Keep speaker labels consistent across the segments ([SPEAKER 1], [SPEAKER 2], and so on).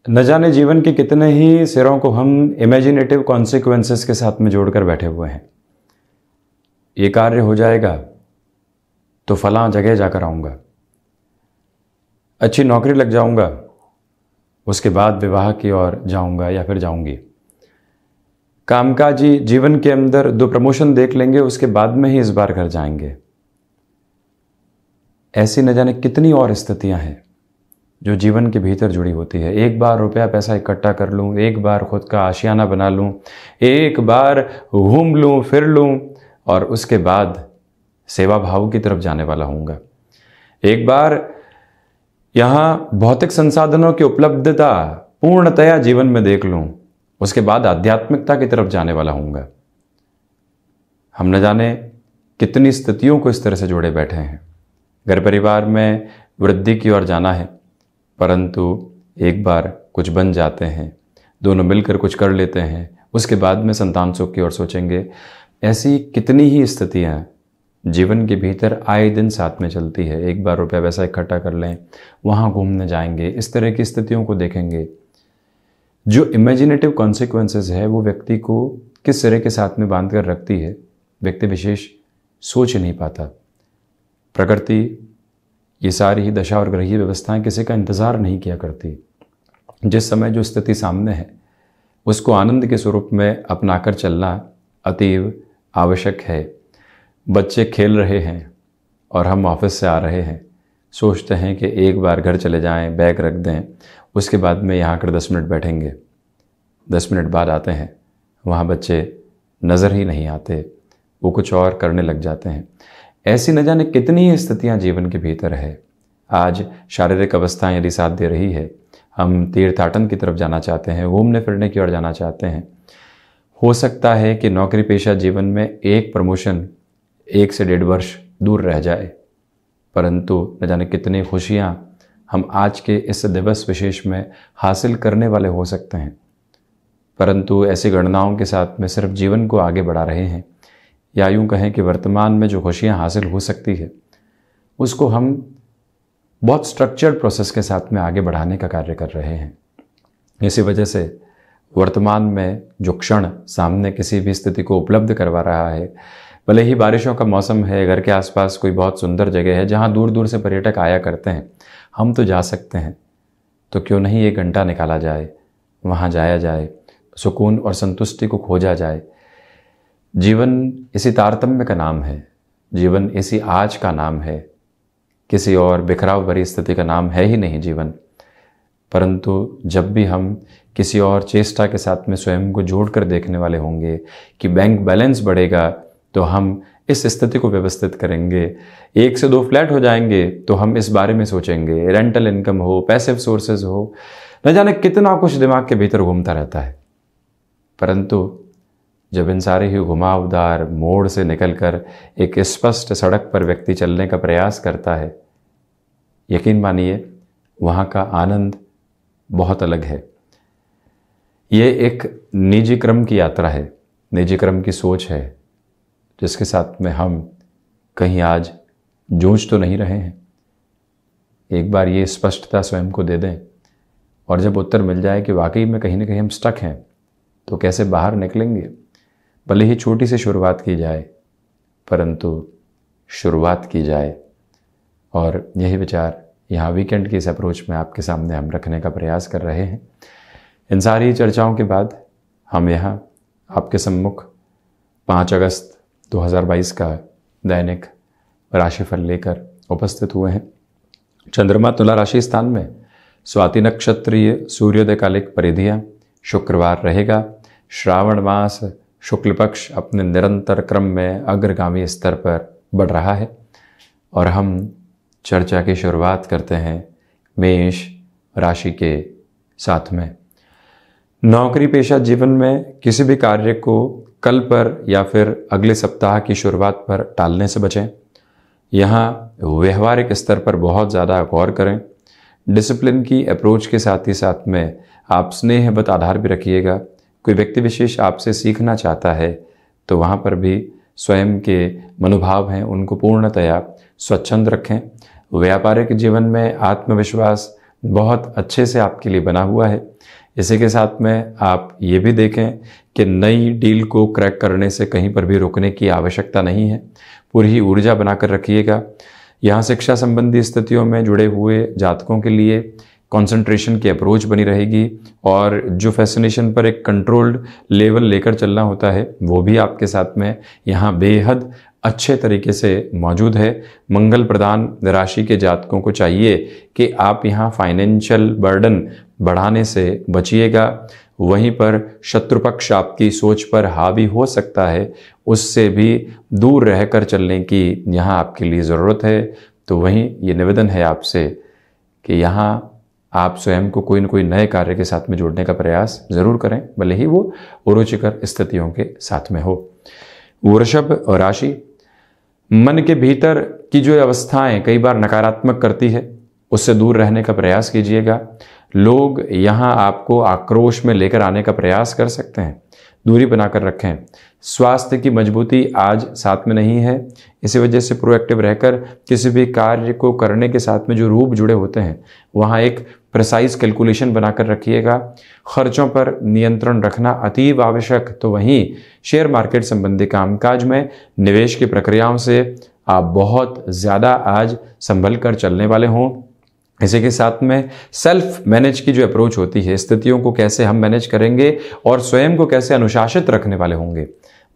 [SPEAKER 1] न जाने जीवन के कितने ही सिरों को हम इमेजिनेटिव कॉन्सिक्वेंसेस के साथ में जोड़कर बैठे हुए हैं। ये कार्य हो जाएगा तो फलां जगह जाकर आऊँगा, अच्छी नौकरी लग जाऊँगा, उसके बाद विवाह की ओर जाऊँगा या फिर जाऊँगी, कामकाजी जीवन के अंदर 2 प्रमोशन देख लेंगे, उसके बाद में ही इस बार घर जाएंगे। ऐसी न जाने कितनी और स्थितियां हैं जो जीवन के भीतर जुड़ी होती है। एक बार रुपया पैसा इकट्ठा कर लूँ, एक बार खुद का आशियाना बना लूँ, एक बार घूम लूँ फिर लूँ और उसके बाद सेवा भाव की तरफ जाने वाला हूँगा। एक बार यहाँ भौतिक संसाधनों की उपलब्धता पूर्णतया जीवन में देख लूँ, उसके बाद आध्यात्मिकता की तरफ जाने वाला हूँगा। हम न जाने कितनी स्थितियों को इस तरह से जोड़े बैठे हैं। घर परिवार में वृद्धि की ओर जाना है, परंतु एक बार कुछ बन जाते हैं, दोनों मिलकर कुछ कर लेते हैं, उसके बाद में संतान सुख की ओर सोचेंगे। ऐसी कितनी ही स्थितियाँ जीवन के भीतर आए दिन साथ में चलती है। एक बार रुपया पैसा इकट्ठा कर लें, वहाँ घूमने जाएंगे, इस तरह की स्थितियों को देखेंगे। जो इमेजिनेटिव कॉन्सिक्वेंसेस है वो व्यक्ति को किस तरह के साथ में बांध कर रखती है, व्यक्ति विशेष सोच नहीं पाता। प्रकृति ये सारी ही दशा और ग्रहीय व्यवस्थाएं किसी का इंतज़ार नहीं किया करती। जिस समय जो स्थिति सामने है उसको आनंद के स्वरूप में अपनाकर चलना अतीव आवश्यक है। बच्चे खेल रहे हैं और हम ऑफिस से आ रहे हैं, सोचते हैं कि एक बार घर चले जाएं, बैग रख दें, उसके बाद में यहाँ आकर 10 मिनट बैठेंगे। 10 मिनट बाद आते हैं, वहाँ बच्चे नज़र ही नहीं आते, वो कुछ और करने लग जाते हैं। ऐसी न जाने कितनी ही स्थितियाँ जीवन के भीतर है। आज शारीरिक अवस्थाएं यदि साथ दे रही है, हम तीर्थाटन की तरफ जाना चाहते हैं, घूमने फिरने की ओर जाना चाहते हैं। हो सकता है कि नौकरी पेशा जीवन में एक प्रमोशन 1 से 1.5 वर्ष दूर रह जाए, परंतु न जाने कितनी खुशियाँ हम आज के इस दिवस विशेष में हासिल करने वाले हो सकते हैं। परंतु ऐसी गणनाओं के साथ में सिर्फ जीवन को आगे बढ़ा रहे हैं, या यूँ कहें कि वर्तमान में जो खुशियाँ हासिल हो सकती है उसको हम बहुत स्ट्रक्चर्ड प्रोसेस के साथ में आगे बढ़ाने का कार्य कर रहे हैं। इसी वजह से वर्तमान में जो क्षण सामने किसी भी स्थिति को उपलब्ध करवा रहा है, भले ही बारिशों का मौसम है, घर के आसपास कोई बहुत सुंदर जगह है जहाँ दूर दूर से पर्यटक आया करते हैं, हम तो जा सकते हैं, तो क्यों नहीं 1 घंटा निकाला जाए, वहाँ जाया जाए, सुकून और संतुष्टि को खोजा जाए। जीवन इसी तारतम्य का नाम है, जीवन इसी आज का नाम है, किसी और बिखराव भरी स्थिति का नाम है ही नहीं जीवन। परंतु जब भी हम किसी और चेष्टा के साथ में स्वयं को जोड़कर देखने वाले होंगे कि बैंक बैलेंस बढ़ेगा तो हम इस स्थिति को व्यवस्थित करेंगे, 1 से 2 फ्लैट हो जाएंगे तो हम इस बारे में सोचेंगे, रेंटल इनकम हो, पैसिव सोर्सेज हो, न जाने कितना कुछ दिमाग के भीतर घूमता रहता है। परंतु जब इन सारे ही घुमावदार मोड़ से निकलकर एक स्पष्ट सड़क पर व्यक्ति चलने का प्रयास करता है, यकीन मानिए वहाँ का आनंद बहुत अलग है। ये एक निजी क्रम की यात्रा है, निजी क्रम की सोच है, जिसके साथ में हम कहीं आज जूझ तो नहीं रहे हैं। एक बार ये स्पष्टता स्वयं को दे दें और जब उत्तर मिल जाए कि वाकई में कहीं ना कहीं हम स्टक हैं, तो कैसे बाहर निकलेंगे। भले ही छोटी सी शुरुआत की जाए, परंतु शुरुआत की जाए। और यही विचार यहाँ वीकेंड की इस अप्रोच में आपके सामने हम रखने का प्रयास कर रहे हैं। इन सारी चर्चाओं के बाद हम यहाँ आपके सम्मुख 5 अगस्त 2022 का दैनिक राशिफल लेकर उपस्थित हुए हैं। चंद्रमा तुला राशि स्थान में, स्वाति नक्षत्रीय सूर्योदय कालिक परिधियाँ, शुक्रवार रहेगा। श्रावण मास शुक्ल पक्ष अपने निरंतर क्रम में अग्रगामी स्तर पर बढ़ रहा है और हम चर्चा की शुरुआत करते हैं मेष राशि के साथ में। नौकरी पेशा जीवन में किसी भी कार्य को कल पर या फिर अगले सप्ताह की शुरुआत पर टालने से बचें। यहाँ व्यवहारिक स्तर पर बहुत ज़्यादा गौर करें। डिसिप्लिन की अप्रोच के साथ ही साथ में आप स्नेहवत आधार भी रखिएगा। कोई व्यक्ति विशेष आपसे सीखना चाहता है तो वहाँ पर भी स्वयं के मनोभाव हैं उनको पूर्णतया स्वच्छंद रखें। व्यापारिक जीवन में आत्मविश्वास बहुत अच्छे से आपके लिए बना हुआ है। इसी के साथ में आप ये भी देखें कि नई डील को क्रैक करने से कहीं पर भी रुकने की आवश्यकता नहीं है, पूरी ही ऊर्जा बनाकर रखिएगा। यहाँ शिक्षा संबंधी स्थितियों में जुड़े हुए जातकों के लिए कंसंट्रेशन की अप्रोच बनी रहेगी और जो फैसिनेशन पर एक कंट्रोल्ड लेवल लेकर चलना होता है वो भी आपके साथ में यहाँ बेहद अच्छे तरीके से मौजूद है। मंगल प्रदान राशि के जातकों को चाहिए कि आप यहाँ फाइनेंशियल बर्डन बढ़ाने से बचिएगा। वहीं पर शत्रु पक्ष आपकी सोच पर हावी हो सकता है, उससे भी दूर रहकर चलने की यहाँ आपके लिए ज़रूरत है। तो वहीं ये निवेदन है आपसे कि यहाँ आप स्वयं को कोई न कोई नए कार्य के साथ में जोड़ने का प्रयास ज़रूर करें, भले ही वो रुचिकर स्थितियों के साथ में हो। वृषभ राशि, मन के भीतर की जो अवस्थाएं कई बार नकारात्मक करती है उससे दूर रहने का प्रयास कीजिएगा। लोग यहाँ आपको आक्रोश में लेकर आने का प्रयास कर सकते हैं, दूरी बनाकर रखें। स्वास्थ्य की मजबूती आज साथ में नहीं है, इसी वजह से प्रोएक्टिव रहकर किसी भी कार्य को करने के साथ में जो रूप जुड़े होते हैं वहाँ एक प्रिसाइज कैलकुलेशन बनाकर रखिएगा। खर्चों पर नियंत्रण रखना अतीव आवश्यक। तो वहीं शेयर मार्केट संबंधी कामकाज में निवेश की प्रक्रियाओं से आप बहुत ज़्यादा आज संभल कर चलने वाले हों। इसी के साथ में सेल्फ मैनेज की जो अप्रोच होती है, स्थितियों को कैसे हम मैनेज करेंगे और स्वयं को कैसे अनुशासित रखने वाले होंगे,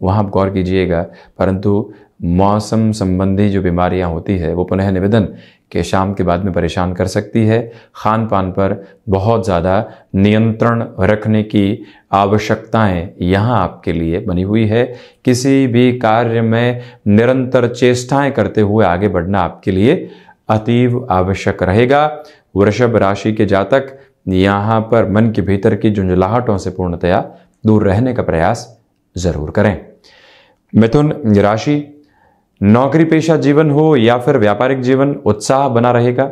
[SPEAKER 1] वहाँ आप गौर कीजिएगा। परंतु मौसम संबंधी जो बीमारियाँ होती है वो पुनः निवेदन कि शाम के बाद में परेशान कर सकती है। खान पान पर बहुत ज़्यादा नियंत्रण रखने की आवश्यकताएं यहाँ आपके लिए बनी हुई है। किसी भी कार्य में निरंतर चेष्टाएं करते हुए आगे बढ़ना आपके लिए अतीव आवश्यक रहेगा। वृषभ राशि के जातक यहाँ पर मन के भीतर की झुंझलाहटों से पूर्णतया दूर रहने का प्रयास जरूर करें। मिथुन राशि, नौकरी पेशा जीवन हो या फिर व्यापारिक जीवन, उत्साह बना रहेगा।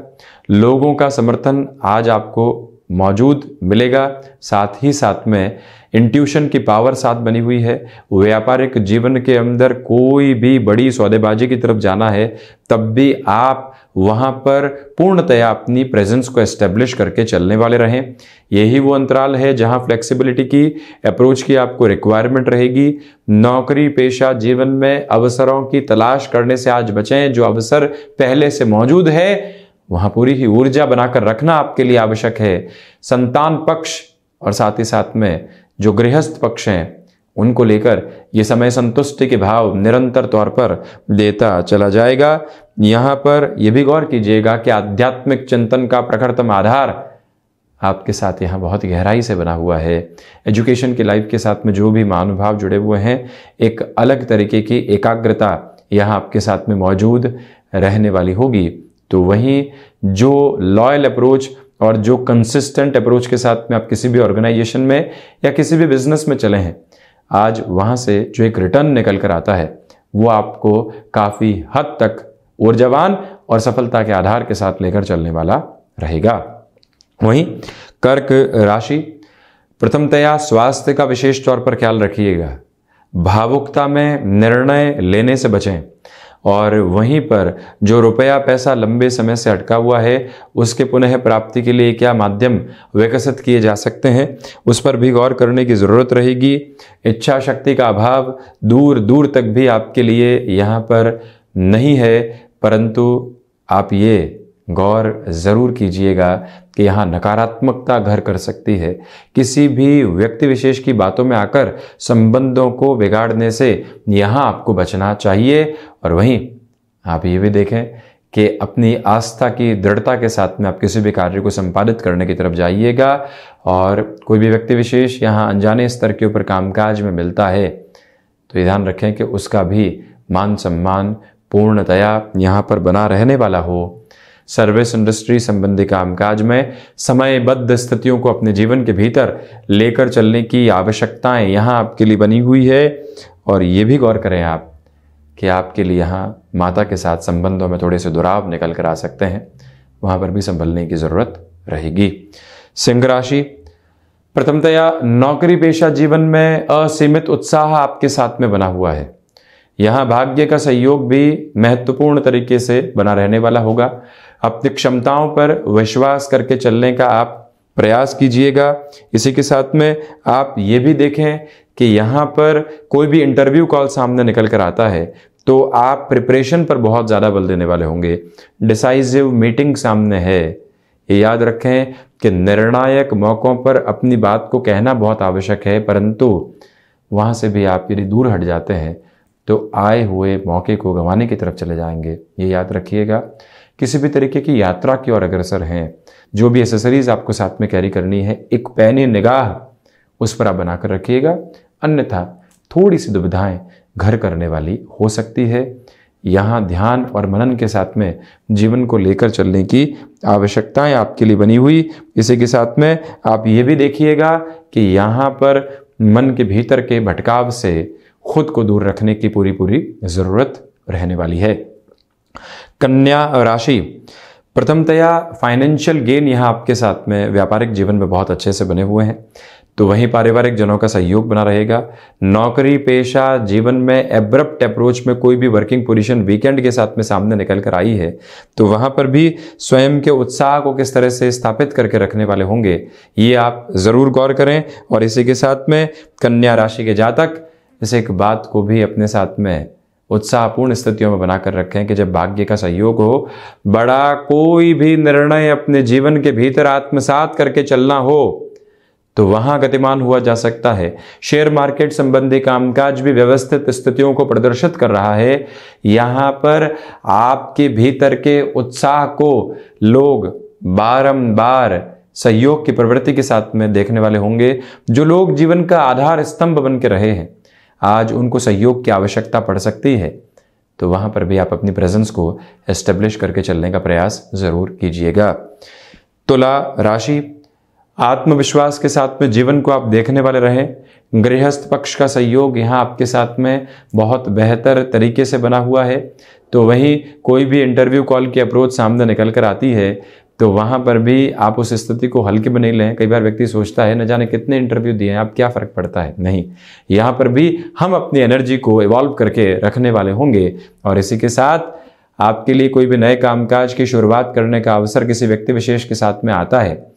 [SPEAKER 1] लोगों का समर्थन आज आपको मौजूद मिलेगा। साथ ही साथ में इंट्यूशन की पावर साथ बनी हुई है। व्यापारिक जीवन के अंदर कोई भी बड़ी सौदेबाजी की तरफ जाना है तब भी आप वहां पर पूर्णतया अपनी प्रेजेंस को एस्टेब्लिश करके चलने वाले रहें। यही वो अंतराल है जहां फ्लेक्सिबिलिटी की अप्रोच की आपको रिक्वायरमेंट रहेगी। नौकरी पेशा जीवन में अवसरों की तलाश करने से आज बचें। जो अवसर पहले से मौजूद है वहां पूरी ही ऊर्जा बनाकर रखना आपके लिए आवश्यक है। संतान पक्ष और साथ ही साथ में जो गृहस्थ पक्ष हैं उनको लेकर ये समय संतुष्टि के भाव निरंतर तौर पर देता चला जाएगा। यहाँ पर यह भी गौर कीजिएगा कि आध्यात्मिक चिंतन का प्रखरतम आधार आपके साथ यहाँ बहुत गहराई से बना हुआ है। एजुकेशन की लाइफ के साथ में जो भी महानुभाव जुड़े हुए हैं, एक अलग तरीके की एकाग्रता यहाँ आपके साथ में मौजूद रहने वाली होगी। तो वहीं जो लॉयल अप्रोच और जो कंसिस्टेंट अप्रोच के साथ में आप किसी भी ऑर्गेनाइजेशन में या किसी भी बिजनेस में चले हैं, आज वहाँ से जो एक रिटर्न निकल कर आता है वो आपको काफ़ी हद तक ऊर्जावान और सफलता के आधार के साथ लेकर चलने वाला रहेगा। वहीं कर्क राशि, प्रथमतया स्वास्थ्य का विशेष तौर पर ख्याल रखिएगा। भावुकता में निर्णय लेने से बचें और वहीं पर जो रुपया पैसा लंबे समय से अटका हुआ है उसके पुनः प्राप्ति के लिए क्या माध्यम विकसित किए जा सकते हैं उस पर भी गौर करने की ज़रूरत रहेगी। इच्छा शक्ति का अभाव दूर दूर तक भी आपके लिए यहाँ पर नहीं है, परंतु आप ये गौर ज़रूर कीजिएगा कि यहाँ नकारात्मकता घर कर सकती है। किसी भी व्यक्ति विशेष की बातों में आकर संबंधों को बिगाड़ने से यहाँ आपको बचना चाहिए। और वहीं आप ये भी देखें कि अपनी आस्था की दृढ़ता के साथ में आप किसी भी कार्य को संपादित करने की तरफ जाइएगा। और कोई भी व्यक्ति विशेष यहाँ अनजाने स्तर के ऊपर कामकाज में मिलता है तो ये ध्यान रखें कि उसका भी मान सम्मान पूर्णतया यहाँ पर बना रहने वाला हो। सर्विस इंडस्ट्री संबंधी कामकाज में समयबद्ध स्थितियों को अपने जीवन के भीतर लेकर चलने की आवश्यकताएं यहाँ आपके लिए बनी हुई है। और ये भी गौर करें आप कि आपके लिए यहाँ माता के साथ संबंधों में थोड़े से दुराव निकल कर आ सकते हैं, वहाँ पर भी संभलने की ज़रूरत रहेगी। सिंह राशि, प्रथमतया नौकरी पेशा जीवन में असीमित उत्साह आपके साथ में बना हुआ है। यहाँ भाग्य का सहयोग भी महत्वपूर्ण तरीके से बना रहने वाला होगा। अपनी क्षमताओं पर विश्वास करके चलने का आप प्रयास कीजिएगा। इसी के साथ में आप ये भी देखें कि यहाँ पर कोई भी इंटरव्यू कॉल सामने निकल कर आता है तो आप प्रिपरेशन पर बहुत ज़्यादा बल देने वाले होंगे। डिसाइसिव मीटिंग सामने है, ये याद रखें कि निर्णायक मौक़ों पर अपनी बात को कहना बहुत आवश्यक है, परंतु वहाँ से भी आप यदि दूर हट जाते हैं तो आए हुए मौके को गंवाने की तरफ चले जाएंगे। ये याद रखिएगा। किसी भी तरीके की यात्रा की ओर अग्रसर हैं, जो भी एसेसरीज आपको साथ में कैरी करनी है, एक पैनी निगाह उस पर आप बनाकर रखिएगा, अन्यथा थोड़ी सी दुविधाएं घर करने वाली हो सकती है। यहाँ ध्यान और मनन के साथ में जीवन को लेकर चलने की आवश्यकताएं आपके लिए बनी हुई। इसी के साथ में आप ये भी देखिएगा कि यहाँ पर मन के भीतर के भटकाव से खुद को दूर रखने की पूरी ज़रूरत रहने वाली है। कन्या राशि, प्रथमतया फाइनेंशियल गेन यहाँ आपके साथ में व्यापारिक जीवन में बहुत अच्छे से बने हुए हैं, तो वहीं पारिवारिक जनों का सहयोग बना रहेगा। नौकरी पेशा जीवन में एब्रप्ट अप्रोच में कोई भी वर्किंग पोजीशन वीकेंड के साथ में सामने निकल कर आई है तो वहां पर भी स्वयं के उत्साह को किस तरह से स्थापित करके रखने वाले होंगे, ये आप जरूर गौर करें। और इसी के साथ में कन्या राशि के जातक इस एक बात को भी अपने साथ में उत्साहपूर्ण स्थितियों में बनाकर रखें कि जब भाग्य का सहयोग हो, बड़ा कोई भी निर्णय अपने जीवन के भीतर आत्मसात करके चलना हो तो वहां गतिमान हुआ जा सकता है। शेयर मार्केट संबंधी कामकाज भी व्यवस्थित स्थितियों को प्रदर्शित कर रहा है। यहां पर आपके भीतर के उत्साह को लोग बारंबार सहयोग की प्रवृत्ति के साथ में देखने वाले होंगे। जो लोग जीवन का आधार स्तंभ बन के रहे हैं, आज उनको सहयोग की आवश्यकता पड़ सकती है, तो वहां पर भी आप अपनी प्रेजेंस को एस्टेब्लिश करके चलने का प्रयास जरूर कीजिएगा। तुला राशि, आत्मविश्वास के साथ में जीवन को आप देखने वाले रहें। गृहस्थ पक्ष का सहयोग यहाँ आपके साथ में बहुत बेहतर तरीके से बना हुआ है, तो वहीं कोई भी इंटरव्यू कॉल की अप्रोच सामने निकल कर आती है तो वहाँ पर भी आप उस स्थिति को हल्के में नहीं लें। कई बार व्यक्ति सोचता है न जाने कितने इंटरव्यू दिए हैं, आप क्या फ़र्क पड़ता है। नहीं, यहाँ पर भी हम अपनी एनर्जी को इवॉल्व करके रखने वाले होंगे। और इसी के साथ आपके लिए कोई भी नए कामकाज की शुरुआत करने का अवसर किसी व्यक्ति विशेष के साथ में आता है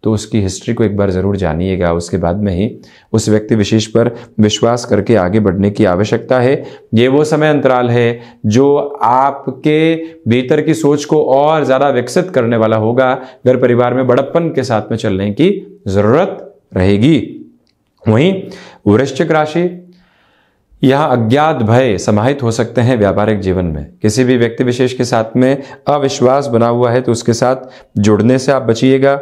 [SPEAKER 1] तो उसकी हिस्ट्री को एक बार ज़रूर जानिएगा, उसके बाद में ही उस व्यक्ति विशेष पर विश्वास करके आगे बढ़ने की आवश्यकता है। ये वो समय अंतराल है जो आपके भीतर की सोच को और ज़्यादा विकसित करने वाला होगा। घर परिवार में बड़प्पन के साथ में चलने की ज़रूरत रहेगी। वहीं वृश्चिक राशि, यहाँ अज्ञात भय समाहित हो सकते हैं व्यापारिक जीवन में। किसी भी व्यक्ति विशेष के साथ में अविश्वास बना हुआ है तो उसके साथ जुड़ने से आप बचिएगा।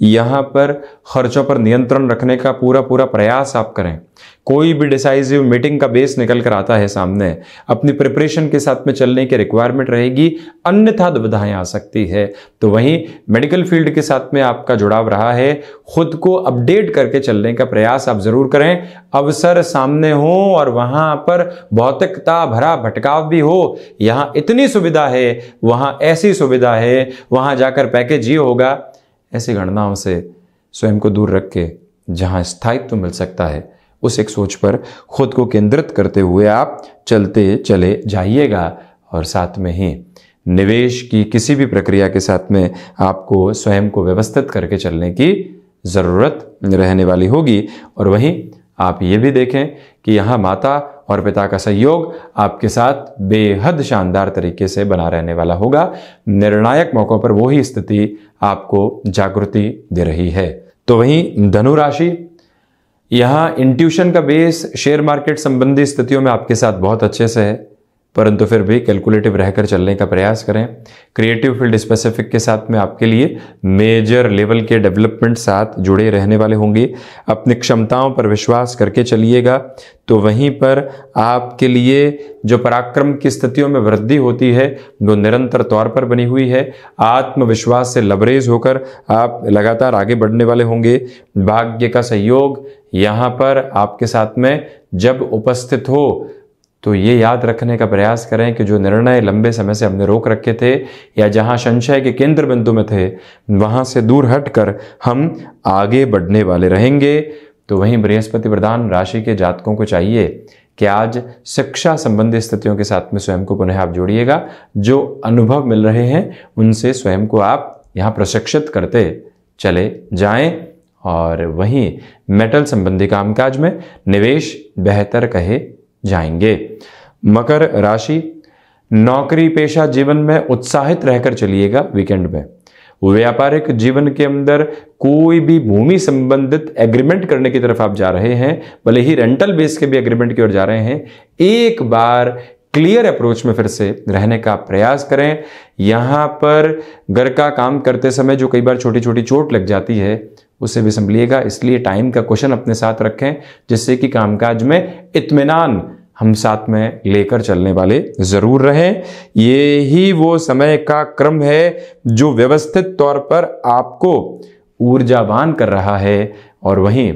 [SPEAKER 1] यहाँ पर खर्चों पर नियंत्रण रखने का पूरा प्रयास आप करें। कोई भी डिसाइसिव मीटिंग का बेस निकल कर आता है सामने, अपनी प्रिपरेशन के साथ में चलने की रिक्वायरमेंट रहेगी, अन्यथा दुविधाएं आ सकती है। तो वहीं मेडिकल फील्ड के साथ में आपका जुड़ाव रहा है, खुद को अपडेट करके चलने का प्रयास आप जरूर करें। अवसर सामने हो और वहां पर भौतिकता भरा भटकाव भी हो, यहाँ इतनी सुविधा है, वहां ऐसी सुविधा है, वहां जाकर पैकेज ये होगा, ऐसी गणनाओं से स्वयं को दूर रख के जहां स्थायित्व मिल सकता है उस एक सोच पर खुद को केंद्रित करते हुए आप चलते चले जाइएगा। और साथ में ही निवेश की किसी भी प्रक्रिया के साथ में आपको स्वयं को व्यवस्थित करके चलने की ज़रूरत रहने वाली होगी। और वहीं आप ये भी देखें कि यहाँ माता और पिता का सहयोग आपके साथ बेहद शानदार तरीके से बना रहने वाला होगा। निर्णायक मौक़ों पर वही स्थिति आपको जागृति दे रही है। तो वहीं धनु राशि, यहाँ इंट्यूशन का बेस शेयर मार्केट संबंधी स्थितियों में आपके साथ बहुत अच्छे से है, परंतु फिर भी कैलकुलेटिव रहकर चलने का प्रयास करें। क्रिएटिव फील्ड स्पेसिफिक के साथ में आपके लिए मेजर लेवल के डेवलपमेंट साथ जुड़े रहने वाले होंगे। अपनी क्षमताओं पर विश्वास करके चलिएगा, तो वहीं पर आपके लिए जो पराक्रम की स्थितियों में वृद्धि होती है वो निरंतर तौर पर बनी हुई है। आत्मविश्वास से लबरेज होकर आप लगातार आगे बढ़ने वाले होंगे। भाग्य का सहयोग यहाँ पर आपके साथ में जब उपस्थित हो तो ये याद रखने का प्रयास करें कि जो निर्णय लंबे समय से हमने रोक रखे थे या जहां संशय के केंद्र बिंदु में थे, वहां से दूर हटकर हम आगे बढ़ने वाले रहेंगे। तो वहीं बृहस्पति प्रधान राशि के जातकों को चाहिए कि आज शिक्षा संबंधी स्थितियों के साथ में स्वयं को पुनः आप जोड़िएगा। जो अनुभव मिल रहे हैं उनसे स्वयं को आप यहाँ प्रशिक्षित करते चले जाएं। और वहीं मेटल संबंधी कामकाज में निवेश बेहतर कहे जाएंगे। मकर राशि, नौकरी पेशा जीवन में उत्साहित रहकर चलिएगा। वीकेंड में व्यापारिक जीवन के अंदर कोई भी भूमि संबंधित एग्रीमेंट करने की तरफ आप जा रहे हैं, भले ही रेंटल बेस के भी एग्रीमेंट की ओर जा रहे हैं, एक बार क्लियर अप्रोच में फिर से रहने का प्रयास करें। यहां पर घर का काम करते समय जो कई बार छोटी छोटी चोट लग जाती है उसे भी संभलिएगा, इसलिए टाइम का क्वेश्चन अपने साथ रखें जिससे कि कामकाज में इत्मीनान हम साथ में लेकर चलने वाले जरूर रहें। ये ही वो समय का क्रम है जो व्यवस्थित तौर पर आपको ऊर्जावान कर रहा है। और वहीं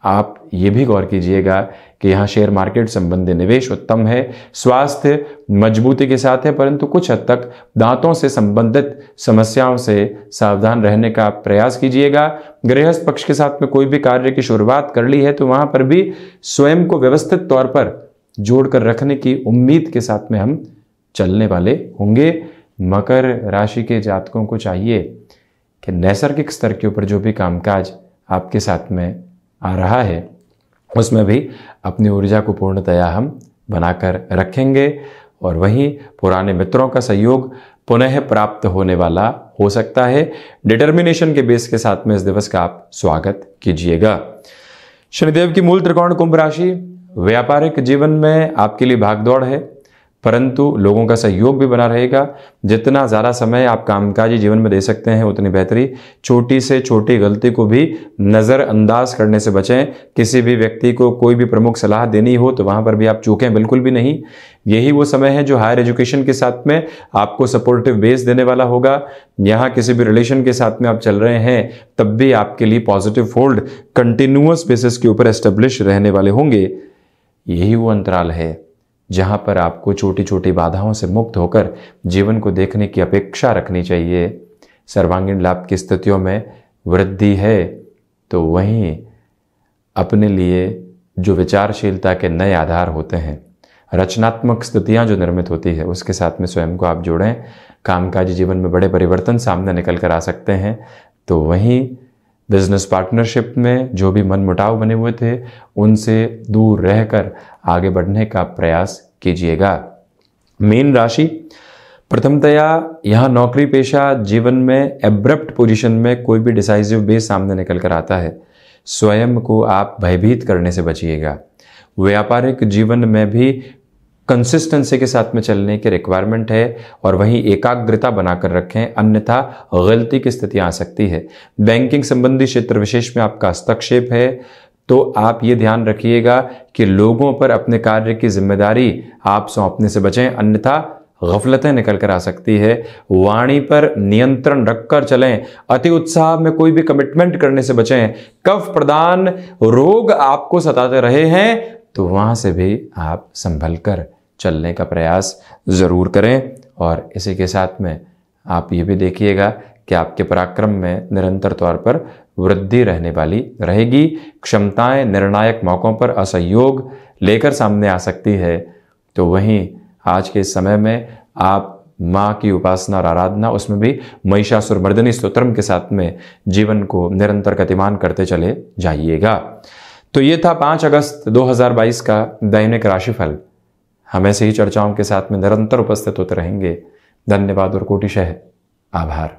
[SPEAKER 1] आप ये भी गौर कीजिएगा कि यहाँ शेयर मार्केट संबंधी निवेश उत्तम है, स्वास्थ्य मजबूती के साथ है, परंतु कुछ हद तक दांतों से संबंधित समस्याओं से सावधान रहने का प्रयास कीजिएगा। गृहस्थ पक्ष के साथ में कोई भी कार्य की शुरुआत कर ली है तो वहां पर भी स्वयं को व्यवस्थित तौर पर जोड़कर रखने की उम्मीद के साथ में हम चलने वाले होंगे। मकर राशि के जातकों को चाहिए कि नैसर्गिक स्तर के ऊपर जो भी कामकाज आपके साथ में आ रहा है उसमें भी अपनी ऊर्जा को पूर्णतया हम बनाकर रखेंगे। और वहीं पुराने मित्रों का सहयोग पुनः प्राप्त होने वाला हो सकता है। डिटर्मिनेशन के बेस के साथ में इस दिवस का आप स्वागत कीजिएगा। शनिदेव की मूल त्रिकोण कुंभ राशि, व्यापारिक जीवन में आपके लिए भागदौड़ है, परंतु लोगों का सहयोग भी बना रहेगा। जितना ज़्यादा समय आप कामकाजी जीवन में दे सकते हैं उतनी बेहतरी। छोटी से छोटी गलती को भी नज़रअंदाज करने से बचें। किसी भी व्यक्ति को कोई भी प्रमुख सलाह देनी हो तो वहाँ पर भी आप चूकें बिल्कुल भी नहीं। यही वो समय है जो हायर एजुकेशन के साथ में आपको सपोर्टिव बेस देने वाला होगा। यहाँ किसी भी रिलेशन के साथ में आप चल रहे हैं तब भी आपके लिए पॉजिटिव फोल्ड कंटिन्यूअस बेसिस के ऊपर एस्टेब्लिश रहने वाले होंगे। यही वो अंतराल है जहां पर आपको छोटी छोटी बाधाओं से मुक्त होकर जीवन को देखने की अपेक्षा रखनी चाहिए। सर्वांगीण लाभ की स्थितियों में वृद्धि है तो वहीं अपने लिए जो विचारशीलता के नए आधार होते हैं, रचनात्मक स्थितियां जो निर्मित होती है उसके साथ में स्वयं को आप जोड़ें। कामकाजी जीवन में बड़े परिवर्तन सामने निकल कर आ सकते हैं। तो वहीं बिजनेस पार्टनरशिप में जो भी मनमुटाव बने हुए थे उनसे दूर रहकर आगे बढ़ने का प्रयास कीजिएगा। मीन राशि, प्रथमतया यहाँ नौकरी पेशा जीवन में एब्रप्ट पोजीशन में कोई भी डिसाइसिव बेस सामने निकल कर आता है, स्वयं को आप भयभीत करने से बचिएगा। व्यापारिक जीवन में भी कंसिस्टेंसी के साथ में चलने की रिक्वायरमेंट है और वहीं एकाग्रता बनाकर रखें, अन्यथा गलती की स्थिति आ सकती है। बैंकिंग संबंधी क्षेत्र विशेष में आपका हस्तक्षेप है तो आप ये ध्यान रखिएगा कि लोगों पर अपने कार्य की जिम्मेदारी आप सौंपने से बचें, अन्यथा गफलतें निकल कर आ सकती है। वाणी पर नियंत्रण रखकर चलें। अति उत्साह में कोई भी कमिटमेंट करने से बचें। कफ प्रदान रोग आपको सताते रहे हैं तो वहां से भी आप संभल कर चलने का प्रयास ज़रूर करें। और इसी के साथ में आप ये भी देखिएगा कि आपके पराक्रम में निरंतर तौर पर वृद्धि रहने वाली रहेगी। क्षमताएं निर्णायक मौकों पर असहयोग लेकर सामने आ सकती है। तो वहीं आज के इस समय में आप माँ की उपासना और आराधना, उसमें भी महिषासुरमर्दिनी स्तोत्रम के साथ में जीवन को निरंतर गतिमान करते चले जाइएगा। तो ये था 5 अगस्त 2022 का दैनिक राशिफल। हम ऐसे ही चर्चाओं के साथ में निरंतर उपस्थित होते रहेंगे। धन्यवाद और कोटिशः आभार।